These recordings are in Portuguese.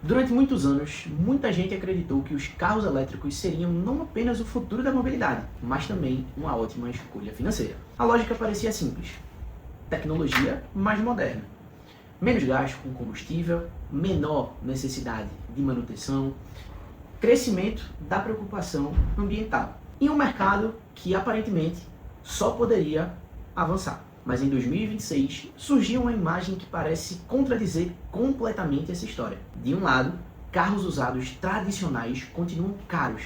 Durante muitos anos, muita gente acreditou que os carros elétricos seriam não apenas o futuro da mobilidade, mas também uma ótima escolha financeira. A lógica parecia simples: tecnologia mais moderna, menos gasto com combustível, menor necessidade de manutenção, crescimento da preocupação ambiental e um mercado que aparentemente só poderia avançar. Mas em 2026 surgiu uma imagem que parece contradizer completamente essa história. De um lado, carros usados tradicionais continuam caros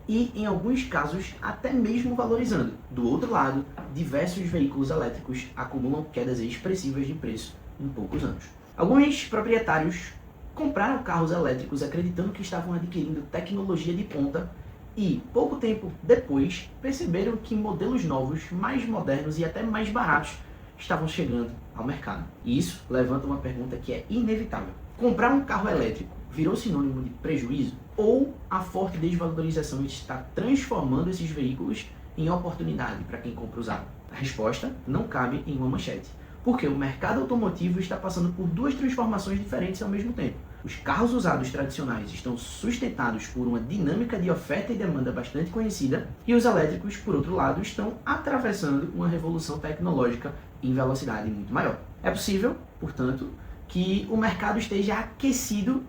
e, em alguns casos, até mesmo valorizando. Do outro lado, diversos veículos elétricos acumulam quedas expressivas de preço em poucos anos. Alguns proprietários compraram carros elétricos acreditando que estavam adquirindo tecnologia de ponta e, pouco tempo depois, perceberam que modelos novos, mais modernos e até mais baratos estavam chegando ao mercado. E isso levanta uma pergunta que é inevitável. Comprar um carro elétrico virou sinônimo de prejuízo? Ou a forte desvalorização está transformando esses veículos em oportunidade para quem compra usado? A resposta não cabe em uma manchete, porque o mercado automotivo está passando por duas transformações diferentes ao mesmo tempo. Os carros usados tradicionais estão sustentados por uma dinâmica de oferta e demanda bastante conhecida, e os elétricos, por outro lado, estão atravessando uma revolução tecnológica em velocidade muito maior. É possível, portanto, que o mercado esteja aquecido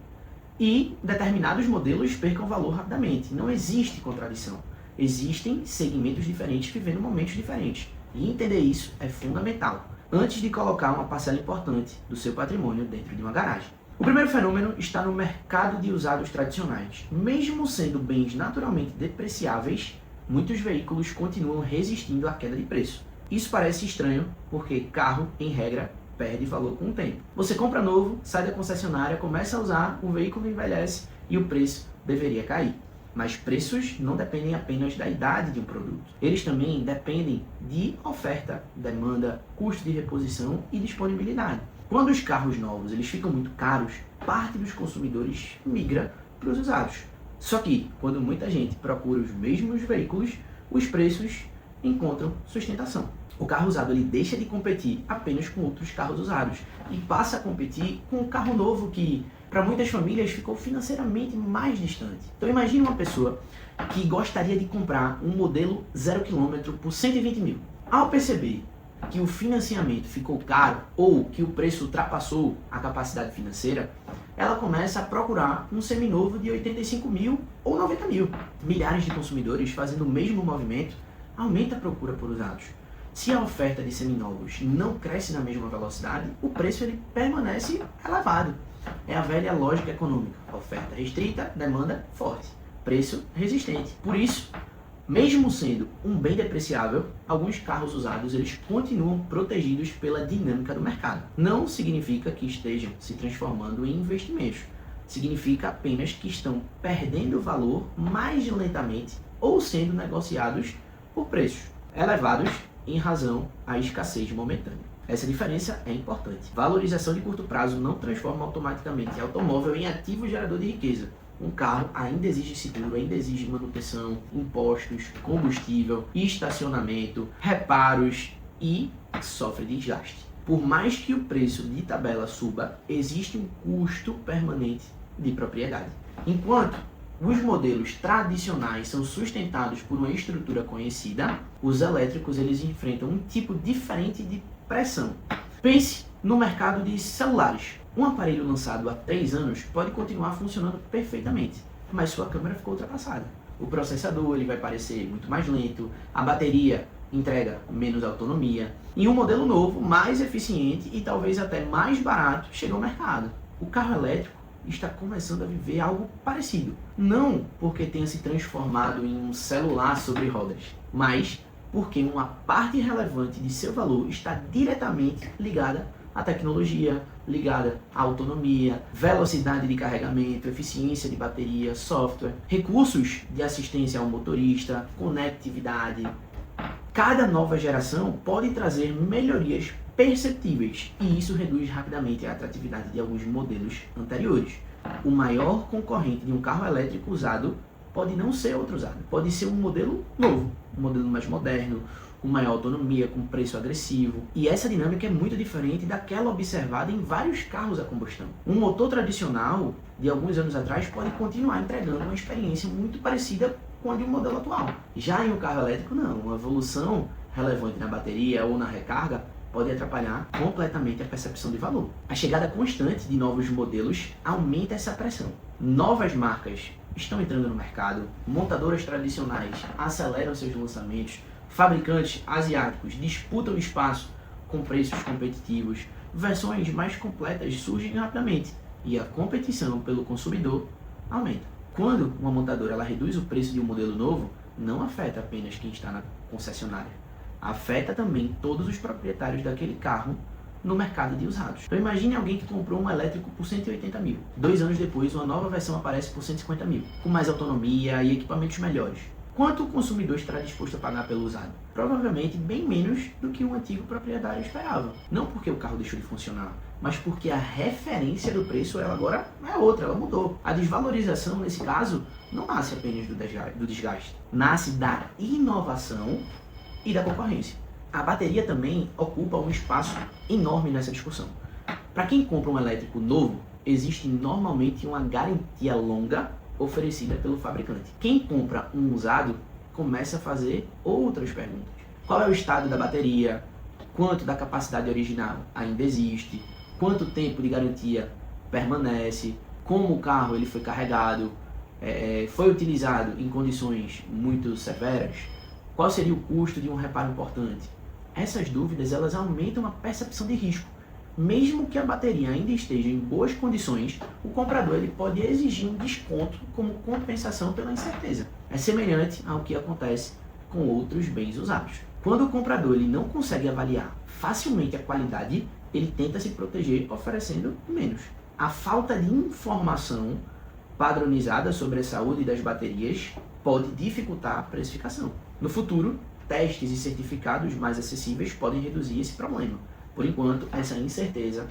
e determinados modelos percam valor rapidamente. Não existe contradição. Existem segmentos diferentes vivendo momentos diferentes. E entender isso é fundamental antes de colocar uma parcela importante do seu patrimônio dentro de uma garagem. O primeiro fenômeno está no mercado de usados tradicionais. Mesmo sendo bens naturalmente depreciáveis, muitos veículos continuam resistindo à queda de preço. Isso parece estranho, porque carro, em regra, perde valor com o tempo. Você compra novo, sai da concessionária, começa a usar, o veículo envelhece e o preço deveria cair. Mas preços não dependem apenas da idade de um produto. Eles também dependem de oferta, demanda, custo de reposição e disponibilidade. Quando os carros novos eles ficam muito caros, parte dos consumidores migra para os usados. Só que, quando muita gente procura os mesmos veículos, os preços encontram sustentação. O carro usado ele deixa de competir apenas com outros carros usados e passa a competir com um carro novo que, para muitas famílias, ficou financeiramente mais distante. Então imagine uma pessoa que gostaria de comprar um modelo 0 km por 120 mil. Ao perceber que o financiamento ficou caro ou que o preço ultrapassou a capacidade financeira, ela começa a procurar um seminovo de 85 mil ou 90 mil. Milhares de consumidores fazendo o mesmo movimento aumenta a procura por usados. Se a oferta de seminovos não cresce na mesma velocidade, o preço ele permanece elevado. É a velha lógica econômica: oferta restrita, demanda forte, preço resistente. Por isso, mesmo sendo um bem depreciável, alguns carros usados eles continuam protegidos pela dinâmica do mercado. Não significa que estejam se transformando em investimentos. Significa apenas que estão perdendo valor mais lentamente ou sendo negociados por preços elevados em razão à escassez momentânea. Essa diferença é importante. Valorização de curto prazo não transforma automaticamente automóvel em ativo gerador de riqueza. Um carro ainda exige seguro, ainda exige manutenção, impostos, combustível, estacionamento, reparos e sofre desgaste. Por mais que o preço de tabela suba, existe um custo permanente de propriedade. Enquanto os modelos tradicionais são sustentados por uma estrutura conhecida, os elétricos eles enfrentam um tipo diferente de pressão. Pense no mercado de celulares. Um aparelho lançado há 3 anos pode continuar funcionando perfeitamente, mas sua câmera ficou ultrapassada. O processador ele vai parecer muito mais lento, a bateria entrega menos autonomia, e um modelo novo, mais eficiente e talvez até mais barato chega ao mercado. O carro elétrico está começando a viver algo parecido. Não porque tenha se transformado em um celular sobre rodas, mas porque uma parte relevante de seu valor está diretamente ligada à tecnologia, ligada à autonomia, velocidade de carregamento, eficiência de bateria, software, recursos de assistência ao motorista, conectividade. Cada nova geração pode trazer melhorias perceptíveis e isso reduz rapidamente a atratividade de alguns modelos anteriores. O maior concorrente de um carro elétrico usado pode não ser outro usado, pode ser um modelo novo, um modelo mais moderno, com maior autonomia, com preço agressivo. E essa dinâmica é muito diferente daquela observada em vários carros a combustão. Um motor tradicional, de alguns anos atrás, pode continuar entregando uma experiência muito parecida com a de um modelo atual. Já em um carro elétrico, não. Uma evolução relevante na bateria ou na recarga pode atrapalhar completamente a percepção de valor. A chegada constante de novos modelos aumenta essa pressão. Novas marcas estão entrando no mercado, montadoras tradicionais aceleram seus lançamentos, fabricantes asiáticos disputam espaço com preços competitivos, versões mais completas surgem rapidamente e a competição pelo consumidor aumenta. Quando uma montadora ela reduz o preço de um modelo novo, não afeta apenas quem está na concessionária, afeta também todos os proprietários daquele carro no mercado de usados. Então imagine alguém que comprou um elétrico por 180 mil. 2 anos depois, uma nova versão aparece por 150 mil, com mais autonomia e equipamentos melhores. Quanto o consumidor estará disposto a pagar pelo usado? Provavelmente bem menos do que o antigo proprietário esperava. Não porque o carro deixou de funcionar, mas porque a referência do preço ela agora é outra, ela mudou. A desvalorização, nesse caso, não nasce apenas do desgaste, nasce da inovação e da concorrência. A bateria também ocupa um espaço enorme nessa discussão. Para quem compra um elétrico novo, existe normalmente uma garantia longa oferecida pelo fabricante. Quem compra um usado começa a fazer outras perguntas. Qual é o estado da bateria? Quanto da capacidade original ainda existe? Quanto tempo de garantia permanece? Como o carro ele foi carregado? Foi utilizado em condições muito severas? Qual seria o custo de um reparo importante? Essas dúvidas elas aumentam a percepção de risco. Mesmo que a bateria ainda esteja em boas condições, o comprador ele pode exigir um desconto como compensação pela incerteza. É semelhante ao que acontece com outros bens usados. Quando o comprador ele não consegue avaliar facilmente a qualidade, ele tenta se proteger oferecendo menos. A falta de informação padronizada sobre a saúde das baterias pode dificultar a precificação. No futuro, testes e certificados mais acessíveis podem reduzir esse problema. Por enquanto, essa incerteza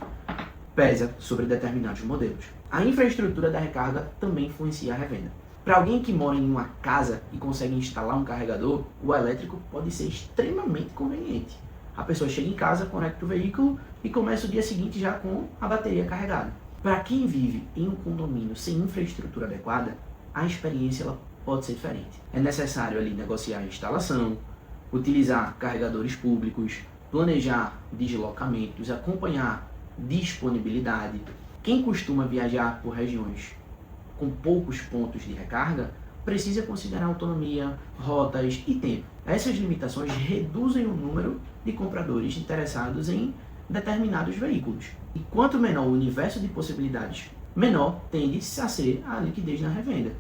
pesa sobre determinados modelos. A infraestrutura da recarga também influencia a revenda. Para alguém que mora em uma casa e consegue instalar um carregador, o elétrico pode ser extremamente conveniente. A pessoa chega em casa, conecta o veículo e começa o dia seguinte já com a bateria carregada. Para quem vive em um condomínio sem infraestrutura adequada, a experiência ela pode ser diferente. É necessário ali negociar a instalação, utilizar carregadores públicos, planejar deslocamentos, acompanhar disponibilidade. Quem costuma viajar por regiões com poucos pontos de recarga precisa considerar autonomia, rotas e tempo. Essas limitações reduzem o número de compradores interessados em determinados veículos. E quanto menor o universo de possibilidades, menor tende a ser a liquidez na revenda.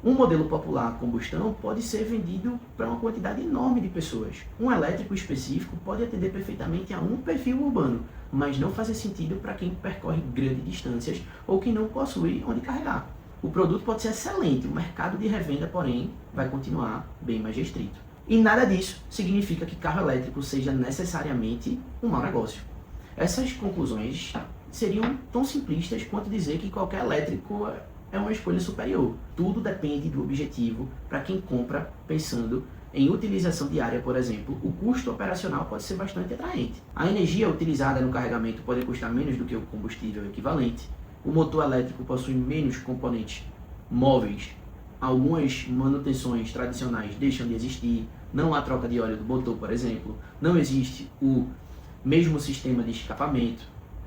Um modelo popular a combustão pode ser vendido para uma quantidade enorme de pessoas. Um elétrico específico pode atender perfeitamente a um perfil urbano, mas não fazer sentido para quem percorre grandes distâncias ou que não possui onde carregar. O produto pode ser excelente, o mercado de revenda, porém, vai continuar bem mais restrito. E nada disso significa que carro elétrico seja necessariamente um mau negócio. Essas conclusões seriam tão simplistas quanto dizer que qualquer elétrico é uma escolha superior. Tudo depende do objetivo para quem compra pensando em utilização diária, por exemplo. O custo operacional pode ser bastante atraente. A energia utilizada no carregamento pode custar menos do que o combustível equivalente. O motor elétrico possui menos componentes móveis. Algumas manutenções tradicionais deixam de existir. Não há troca de óleo do motor, por exemplo. Não existe o mesmo sistema de escapamento.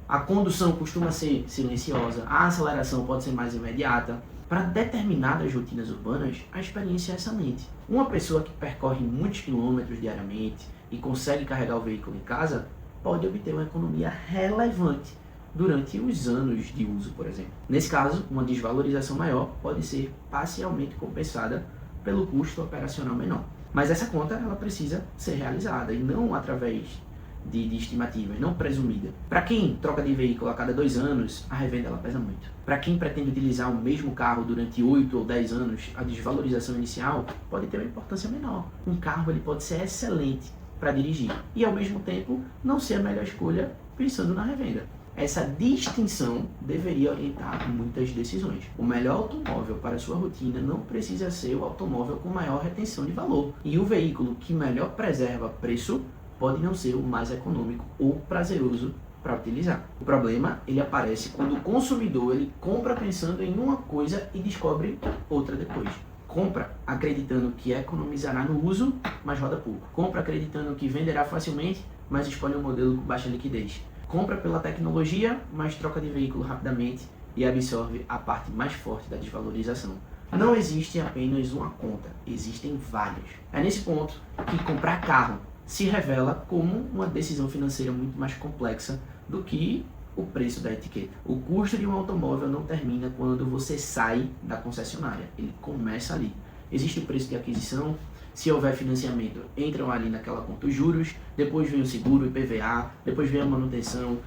A condução costuma ser silenciosa, a aceleração pode ser mais imediata. Para determinadas rotinas urbanas, a experiência é excelente. Uma pessoa que percorre muitos quilômetros diariamente e consegue carregar o veículo em casa, pode obter uma economia relevante durante os anos de uso, por exemplo. Nesse caso, uma desvalorização maior pode ser parcialmente compensada pelo custo operacional menor. Mas essa conta ela precisa ser realizada e não através de estimativas, não presumida. Para quem troca de veículo a cada 2 anos, a revenda ela pesa muito. Para quem pretende utilizar o mesmo carro durante 8 ou 10 anos, a desvalorização inicial pode ter uma importância menor. Um carro ele pode ser excelente para dirigir e, ao mesmo tempo, não ser a melhor escolha pensando na revenda. Essa distinção deveria orientar muitas decisões. O melhor automóvel para sua rotina não precisa ser o automóvel com maior retenção de valor. E o veículo que melhor preserva preço pode não ser o mais econômico ou prazeroso para utilizar. O problema ele aparece quando o consumidor ele compra pensando em uma coisa e descobre outra depois. Compra acreditando que economizará no uso, mas roda pouco. Compra acreditando que venderá facilmente, mas escolhe um modelo com baixa liquidez. Compra pela tecnologia, mas troca de veículo rapidamente e absorve a parte mais forte da desvalorização. Não existe apenas uma conta, existem várias. É nesse ponto que comprar carro se revela como uma decisão financeira muito mais complexa do que o preço da etiqueta. O custo de um automóvel não termina quando você sai da concessionária, ele começa ali. Existe o preço de aquisição, se houver financiamento, entram ali naquela conta os juros, depois vem o seguro, o IPVA, depois vem a manutenção,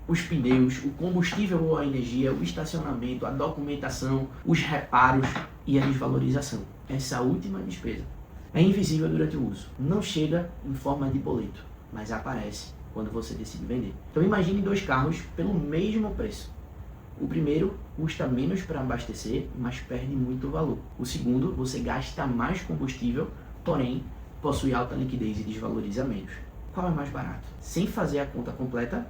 os pneus, o combustível ou a energia, o estacionamento, a documentação, os reparos e a desvalorização. Essa última despesa é invisível durante o uso, não chega em forma de boleto, mas aparece quando você decide vender. Então imagine dois carros pelo mesmo preço. O primeiro custa menos para abastecer, mas perde muito valor. O segundo, você gasta mais combustível, porém possui alta liquidez e desvaloriza menos. Qual é mais barato? Sem fazer a conta completa,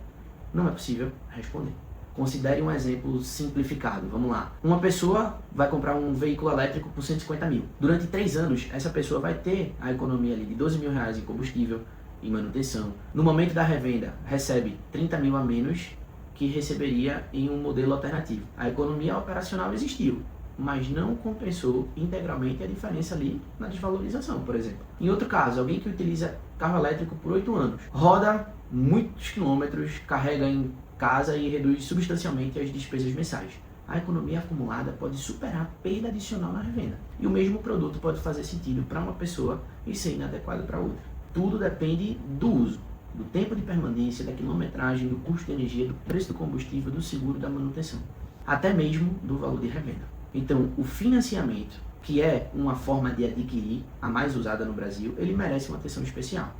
não é possível responder. Considere um exemplo simplificado. Vamos lá. Uma pessoa vai comprar um veículo elétrico por 150 mil. Durante 3 anos, essa pessoa vai ter a economia ali de 12 mil reais em combustível e manutenção. No momento da revenda, recebe 30 mil a menos que receberia em um modelo alternativo. A economia operacional existiu, mas não compensou integralmente a diferença ali na desvalorização, por exemplo. Em outro caso, alguém que utiliza carro elétrico por 8 anos, roda muitos quilômetros, carrega em casa e reduz substancialmente as despesas mensais. A economia acumulada pode superar a perda adicional na revenda. E o mesmo produto pode fazer sentido para uma pessoa e ser inadequado para outra. Tudo depende do uso, do tempo de permanência, da quilometragem, do custo de energia, do preço do combustível, do seguro, da manutenção, até mesmo do valor de revenda. Então, o financiamento, que é uma forma de adquirir a mais usada no Brasil, ele merece uma atenção especial.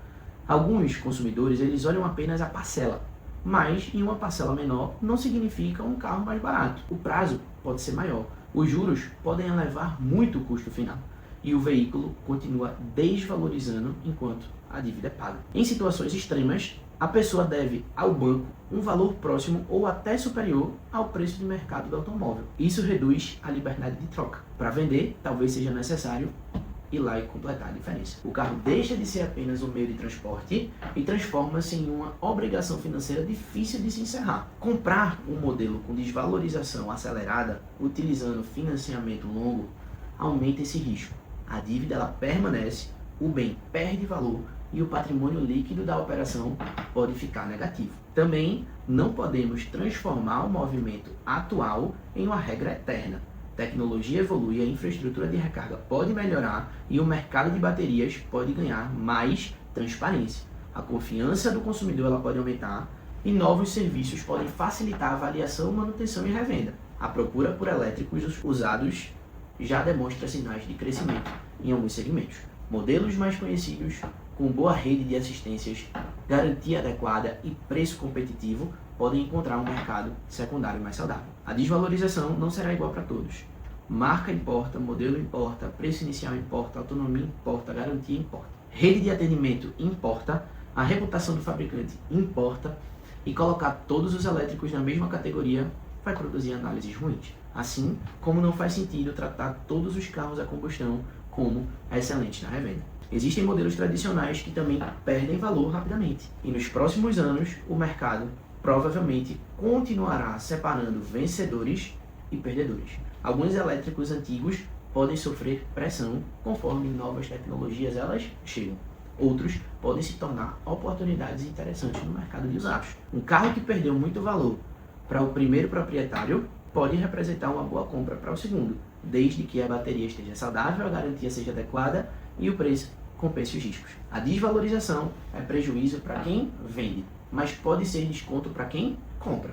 Alguns consumidores, eles olham apenas a parcela, mas em uma parcela menor não significa um carro mais barato. O prazo pode ser maior, os juros podem elevar muito o custo final e o veículo continua desvalorizando enquanto a dívida é paga. Em situações extremas, a pessoa deve ao banco um valor próximo ou até superior ao preço de mercado do automóvel. Isso reduz a liberdade de troca. Para vender, talvez seja necessário ir lá e completar a diferença. O carro deixa de ser apenas um meio de transporte e transforma-se em uma obrigação financeira difícil de se encerrar. Comprar um modelo com desvalorização acelerada, utilizando financiamento longo, aumenta esse risco. A dívida ela permanece, o bem perde valor e o patrimônio líquido da operação pode ficar negativo. Também não podemos transformar o movimento atual em uma regra eterna. Tecnologia evolui, a infraestrutura de recarga pode melhorar e o mercado de baterias pode ganhar mais transparência. A confiança do consumidor ela pode aumentar e novos serviços podem facilitar a avaliação, manutenção e revenda. A procura por elétricos usados já demonstra sinais de crescimento em alguns segmentos. Modelos mais conhecidos, com boa rede de assistências, garantia adequada e preço competitivo, podem encontrar um mercado secundário mais saudável. A desvalorização não será igual para todos. Marca importa, modelo importa, preço inicial importa, autonomia importa, garantia importa. Rede de atendimento importa, a reputação do fabricante importa e colocar todos os elétricos na mesma categoria vai produzir análises ruins. Assim como não faz sentido tratar todos os carros a combustão como excelentes na revenda. Existem modelos tradicionais que também perdem valor rapidamente. E nos próximos anos, o mercado provavelmente continuará separando vencedores e perdedores. Alguns elétricos antigos podem sofrer pressão conforme novas tecnologias elas chegam. Outros podem se tornar oportunidades interessantes no mercado de usados. Um carro que perdeu muito valor para o primeiro proprietário pode representar uma boa compra para o segundo, desde que a bateria esteja saudável, a garantia seja adequada e o preço compense os riscos. A desvalorização é prejuízo para quem vende, mas pode ser desconto para quem compra.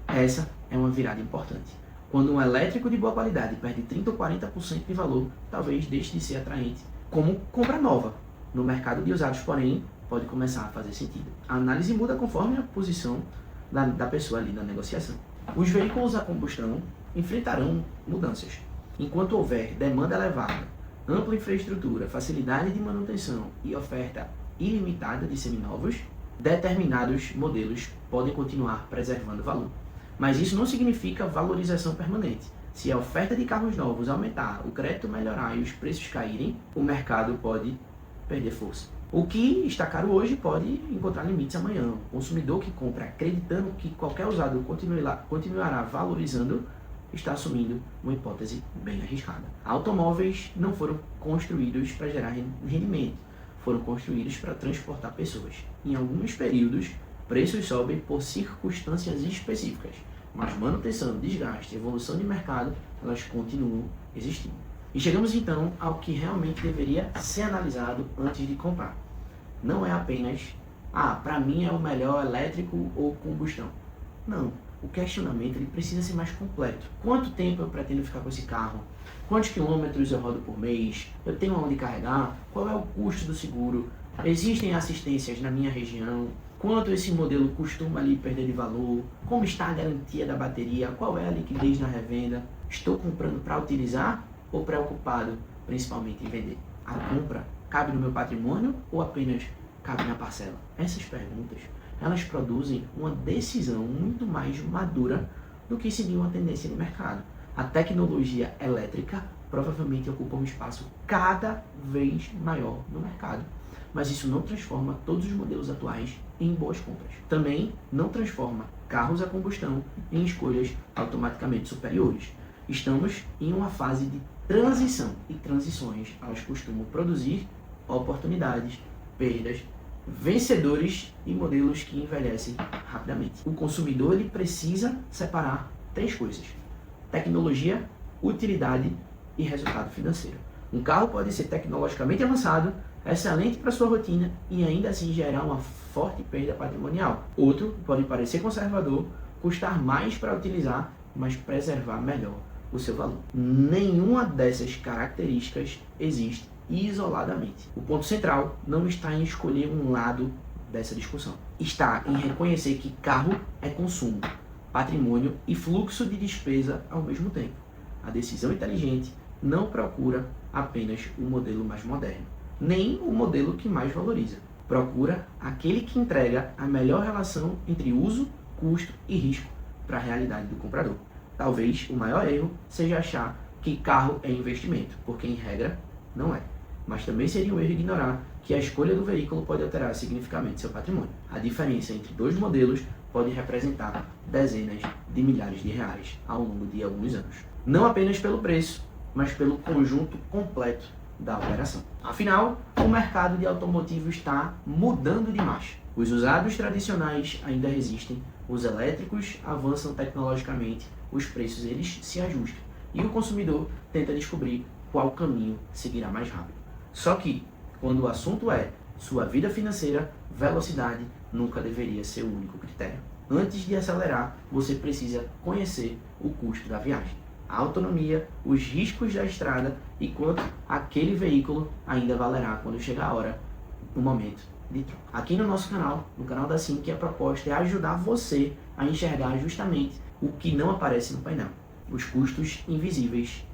Essa é uma virada importante. Quando um elétrico de boa qualidade perde 30% ou 40% de valor, talvez deixe de ser atraente como compra nova. No mercado de usados, porém, pode começar a fazer sentido. A análise muda conforme a posição da pessoa ali na negociação. Os veículos a combustão enfrentarão mudanças. Enquanto houver demanda elevada, ampla infraestrutura, facilidade de manutenção e oferta ilimitada de seminovos, determinados modelos podem continuar preservando valor. Mas isso não significa valorização permanente. Se a oferta de carros novos aumentar, o crédito melhorar e os preços caírem, o mercado pode perder força. O que está caro hoje pode encontrar limites amanhã. O consumidor que compra acreditando que qualquer usado continuará valorizando está assumindo uma hipótese bem arriscada. Automóveis não foram construídos para gerar rendimento, foram construídos para transportar pessoas. Em alguns períodos, preços sobem por circunstâncias específicas, mas manutenção, desgaste, evolução de mercado, elas continuam existindo. E chegamos então ao que realmente deveria ser analisado antes de comprar. Não é apenas, para mim é o melhor elétrico ou combustão. Não, o questionamento ele precisa ser mais completo. Quanto tempo eu pretendo ficar com esse carro? Quantos quilômetros eu rodo por mês? Eu tenho onde carregar? Qual é o custo do seguro? Existem assistências na minha região? Quanto esse modelo costuma ali perder de valor? Como está a garantia da bateria? Qual é a liquidez na revenda? Estou comprando para utilizar ou preocupado principalmente em vender? A compra cabe no meu patrimônio ou apenas cabe na parcela? Essas perguntas, elas produzem uma decisão muito mais madura do que seguir uma tendência de mercado. A tecnologia elétrica provavelmente ocupa um espaço cada vez maior no mercado, mas isso não transforma todos os modelos atuais em boas compras. Também não transforma carros a combustão em escolhas automaticamente superiores. Estamos em uma fase de transição, e transições elas costumam produzir oportunidades, perdas, vencedores e modelos que envelhecem rapidamente. O consumidor ele precisa separar 3 coisas: tecnologia, utilidade e resultado financeiro. Um carro pode ser tecnologicamente avançado, excelente para sua rotina e ainda assim gerar uma forte perda patrimonial. Outro pode parecer conservador, custar mais para utilizar, mas preservar melhor o seu valor. Nenhuma dessas características existe isoladamente. O ponto central não está em escolher um lado dessa discussão. Está em reconhecer que carro é consumo, patrimônio e fluxo de despesa ao mesmo tempo. A decisão inteligente não procura apenas o modelo mais moderno, nem o modelo que mais valoriza. Procura aquele que entrega a melhor relação entre uso, custo e risco para a realidade do comprador. Talvez o maior erro seja achar que carro é investimento, porque em regra não é. Mas também seria um erro ignorar que a escolha do veículo pode alterar significativamente seu patrimônio. A diferença entre 2 modelos pode representar dezenas de milhares de reais ao longo de alguns anos. Não apenas pelo preço, mas pelo conjunto completo da operação. Afinal, o mercado de automotivo está mudando de marcha. Os usados tradicionais ainda resistem, os elétricos avançam tecnologicamente, os preços eles se ajustam e o consumidor tenta descobrir qual caminho seguirá mais rápido. Só que, quando o assunto é sua vida financeira, velocidade nunca deveria ser o único critério. Antes de acelerar, você precisa conhecer o custo da viagem, a autonomia, os riscos da estrada e quanto aquele veículo ainda valerá quando chegar a hora, no momento de troca. Aqui no nosso canal, no canal da Sync, a proposta é ajudar você a enxergar justamente o que não aparece no painel: os custos invisíveis,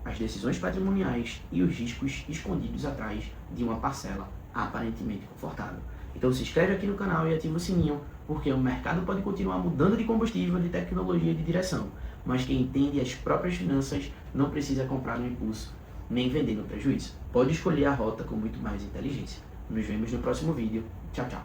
as decisões patrimoniais e os riscos escondidos atrás de uma parcela aparentemente confortável. Então se inscreve aqui no canal e ativa o sininho, porque o mercado pode continuar mudando de combustível, de tecnologia e de direção, mas quem entende as próprias finanças não precisa comprar no impulso, nem vender no prejuízo. Pode escolher a rota com muito mais inteligência. Nos vemos no próximo vídeo. Tchau, tchau.